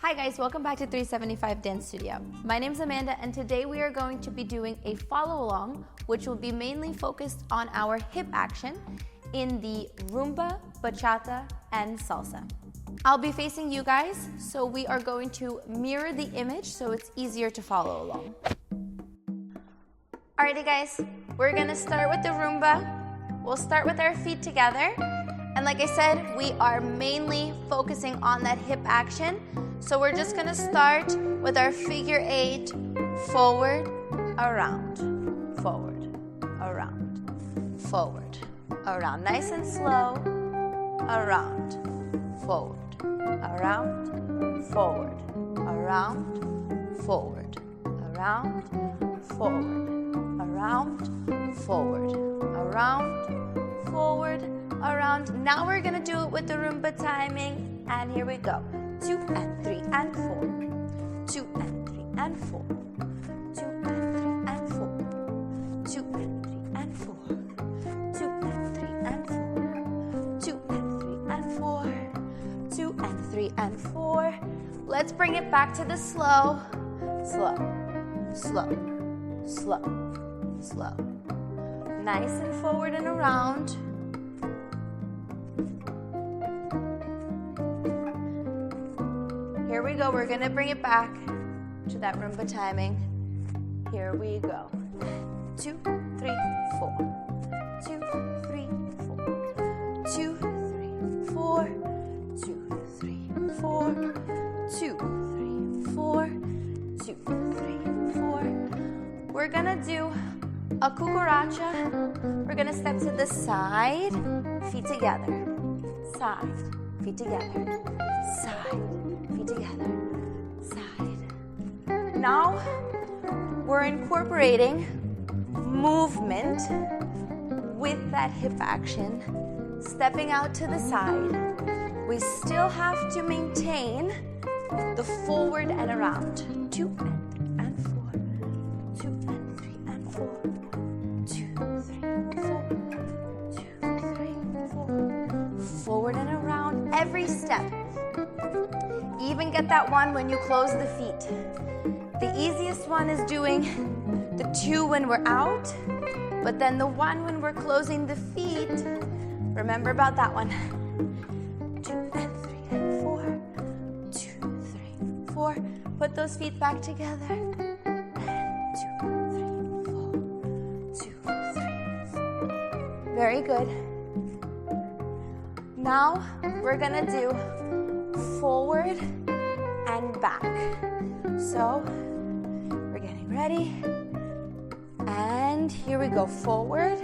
Hi guys, welcome back to 375 Dance Studio. My name is Amanda and today we are going to be doing a follow along which will be mainly focused on our hip action in the Rumba, Bachata and Salsa. I'll be facing you guys, so we are going to mirror the image so it's easier to follow along. Alrighty guys, we're gonna start with the Rumba. We'll start with our feet together. And like I said, we are mainly focusing on that hip action. So we're just gonna start with our figure 8, forward, around, forward, around, forward, around. Nice and slow, around, forward, around, forward, around, forward, around, forward, around, forward, around, forward, around. Now we're gonna do it with the Rumba timing, and here we go. 2 and 3 and 4, 2 and 3 and 4, 2 and 3 and 4, 2 and 3 and 4, 2 and 3 and 4, 2 and 3 and 4, 2 and 3 and 4. Let's bring it back to the slow, slow, slow, slow, slow. Nice and forward and around. Here we go, we're gonna bring it back to that Rumba timing. Here we go. 2, 3, 4. 2, 3, 4. 2, 3, 4. 2, 3, 4. 2, 3, 4. 2, 3, 4. We're gonna do a cucaracha. We're gonna step to the side, feet together. Side, feet together. Side. Together, side. Now we're incorporating movement with that hip action, stepping out to the side. We still have to maintain the forward and around. 2 and 3 and 4, 2 and 3 and 4, 2, 3, 4, 2, 3, 4. Forward and around every step. Even get that one when you close the feet. The easiest one is doing the 2 when we're out, but then the 1 when we're closing the feet, remember about that one. 2 and 3 and 4, 2, 3, 4. Put those feet back together. And 2, 3, 4, 2, 3, 4. Very good. Now we're gonna do forward and back. So we're getting ready. And here we go. Forward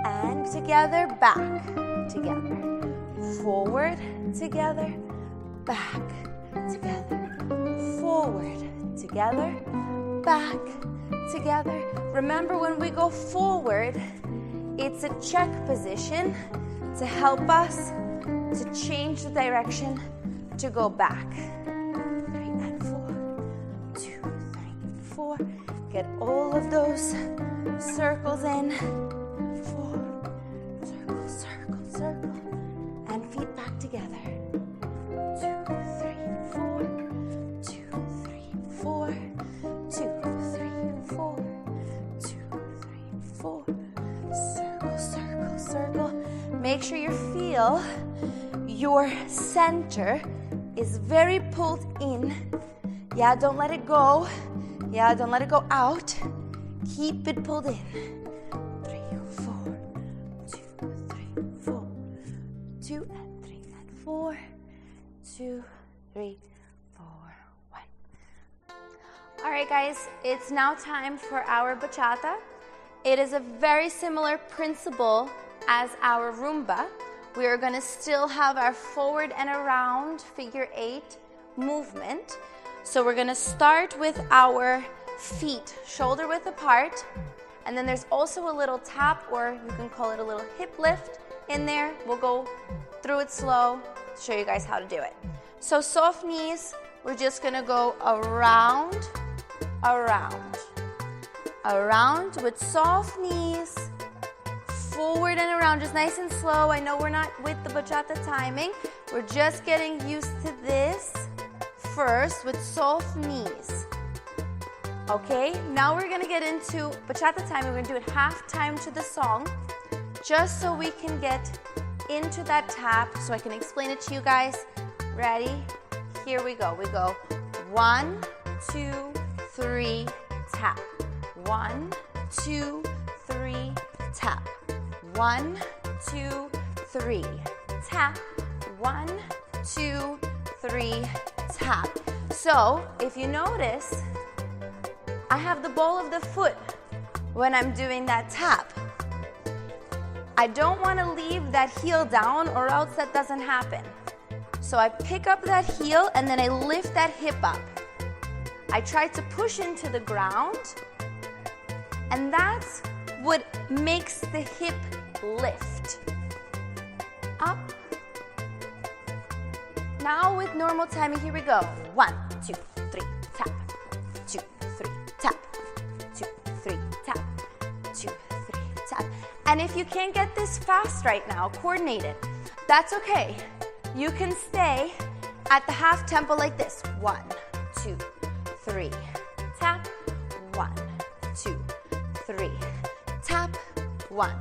and together, back, together. Forward, together, back, together. Forward, together, back, together. Remember, when we go forward, it's a check position to help us to change the direction to go back. 3 and 4, 2, 3 and 4. Get all of those circles in. 4, circle, circle, circle, and feet back together. 2, 3, 4, 2, 3, 4, 2, 3, 4, 2, 3, 4. Circle, circle, circle. Make sure you feel your center is very pulled in. Yeah, don't let it go. Yeah, don't let it go out. Keep it pulled in. 3, 4, 2, 3, 4. 2 and 3 and 4. 2, 3, 4, 1. All right, guys, it's now time for our bachata. It is a very similar principle as our Rumba. We are going to still have our forward and around figure 8 movement. So we're going to start with our feet shoulder width apart. And then there's also a little tap, or you can call it a little hip lift in there. We'll go through it slow to show you guys how to do it. So soft knees, we're just going to go around, around, around with soft knees. Forward and around, just nice and slow. I know we're not with the bachata timing. We're just getting used to this. first with soft knees. Okay, now we're gonna get into bachata time. We're gonna do it half time to the song, just so we can get into that tap, so I can explain it to you guys. Ready? Here we go. We go 1, 2, 3, tap. 1, 2, 3, tap. 1, 2, 3, tap. 1, 2, 3, tap. So if you notice, I have the ball of the foot when I'm doing that tap. I don't want to leave that heel down or else that doesn't happen. So I pick up that heel and then I lift that hip up. I try to push into the ground, and that's what makes the hip lift. Up. Now with normal timing, here we go. 1, 2, 3, tap. 2, 3, tap. 2, 3, tap. 2, 3, tap. And if you can't get this fast right now, coordinated, that's okay. You can stay at the half tempo like this. 1, 2, 3, tap. 1, 2, 3, tap. 1,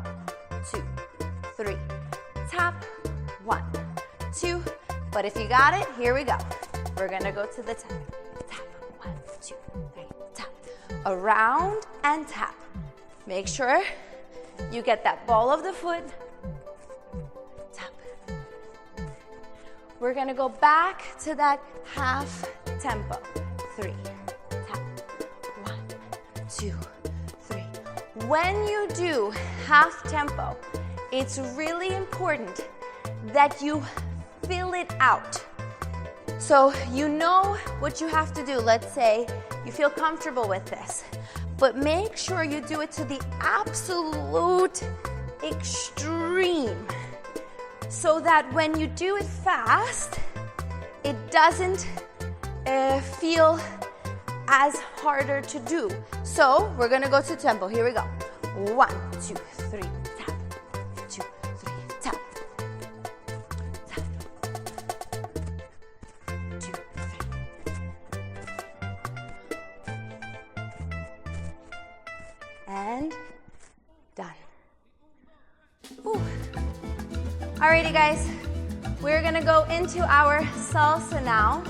2, 3, tap. 1, 2. But if you got it, here we go. We're gonna go to the tap. Tap. 1, 2, 3, tap. Around and tap. Make sure you get that ball of the foot. Tap. We're gonna go back to that half tempo. 3, tap. 1, 2, 3. When you do half tempo, it's really important that you fill it out. So you know what you have to do. Let's say you feel comfortable with this, but make sure you do it to the absolute extreme, so that when you do it fast, it doesn't feel as harder to do. So we're gonna go to tempo. Here we go. 1, 2, 3, tap. 2, 3, tap. Tap. 2, 3. And done. Whew. Alrighty guys, we're gonna go into our salsa now.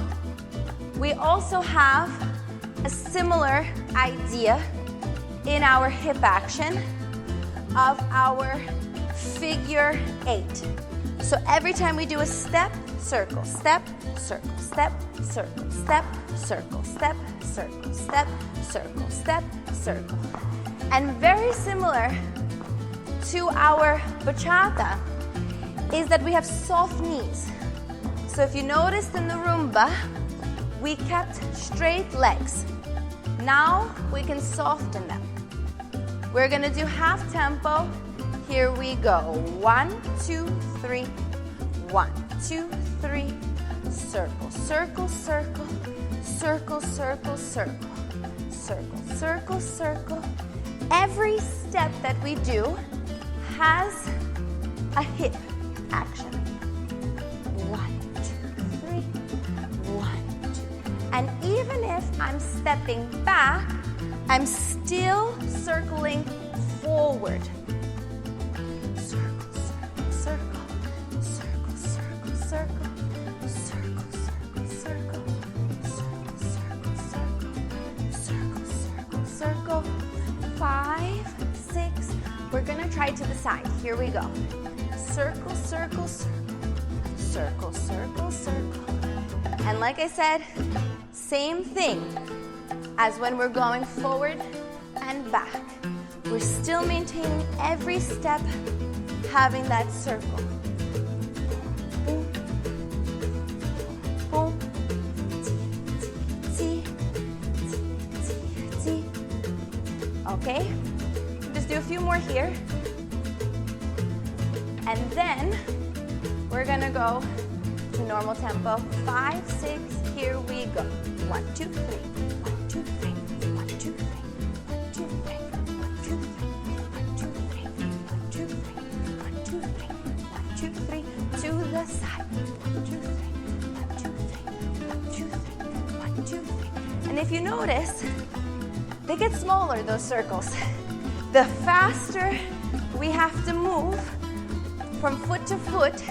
We also have a similar idea in our hip action of our figure 8. So every time we do a step, circle, step, circle, step, circle, step, circle, step, circle, step, circle, step, circle. And very similar to our bachata is that we have soft knees. So if you noticed in the rumba, we kept straight legs. Now we can soften them. We're gonna do half tempo. Here we go. 1, 2, 3. 1, 2, 3. Circle, circle, circle. Circle, circle, circle. Circle, circle, circle. Every step that we do has a hip action. 1, 2, 3. 1, 2. And even if I'm stepping back, I'm still circling forward. Circle, circle, circle. Circle, circle, circle. Circle, circle, circle. Circle, circle, circle. Circle, circle, circle. 5, 6. We're gonna try to the side. Here we go. Circle, circle, circle. Circle, circle, circle. And like I said, same thing as when we're going forward and back. We're still maintaining every step, having that circle. Boom, boom, T, T, T. Okay, just do a few more here. And then we're gonna go to normal tempo. 5, 6, here we go. 1, 2, 3. 1, 2, 3. 1, 2, 3. 1, 2, 3. 1, 2, 3. 1, 2, 3. 1, 2, 3. 1, 2, 3. 1, 2, 3. To the side. 1, 2, 3. 1, 2, 3. 1, 2, 3. 2, 3. And if you notice, they get smaller, those circles. The faster we have to move from foot to foot,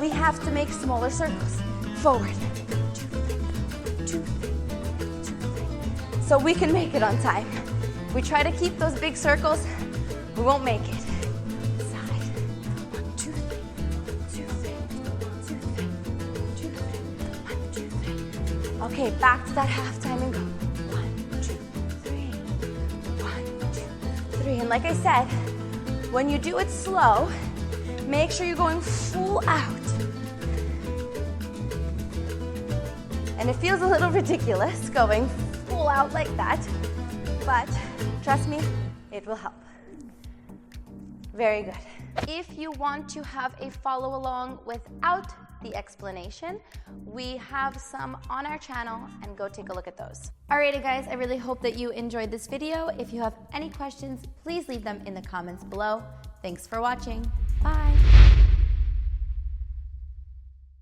we have to make smaller circles. Forward, 2, 3, 2, 3, 2, 3. So we can make it on time. We try to keep those big circles, we won't make it. Side, 1, 2, 3, 2, 3, 2, 3, 2, 3, 1, 2, 3. Okay, back to that half time and go. 1, 2, 3, 1, 2, 3. And like I said, when you do it slow, make sure you're going full out. And it feels a little ridiculous going full out like that, but trust me, it will help. Very good. If you want to have a follow along without the explanation, we have some on our channel, and go take a look at those. Alrighty guys, I really hope that you enjoyed this video. If you have any questions, please leave them in the comments below. Thanks for watching. Bye.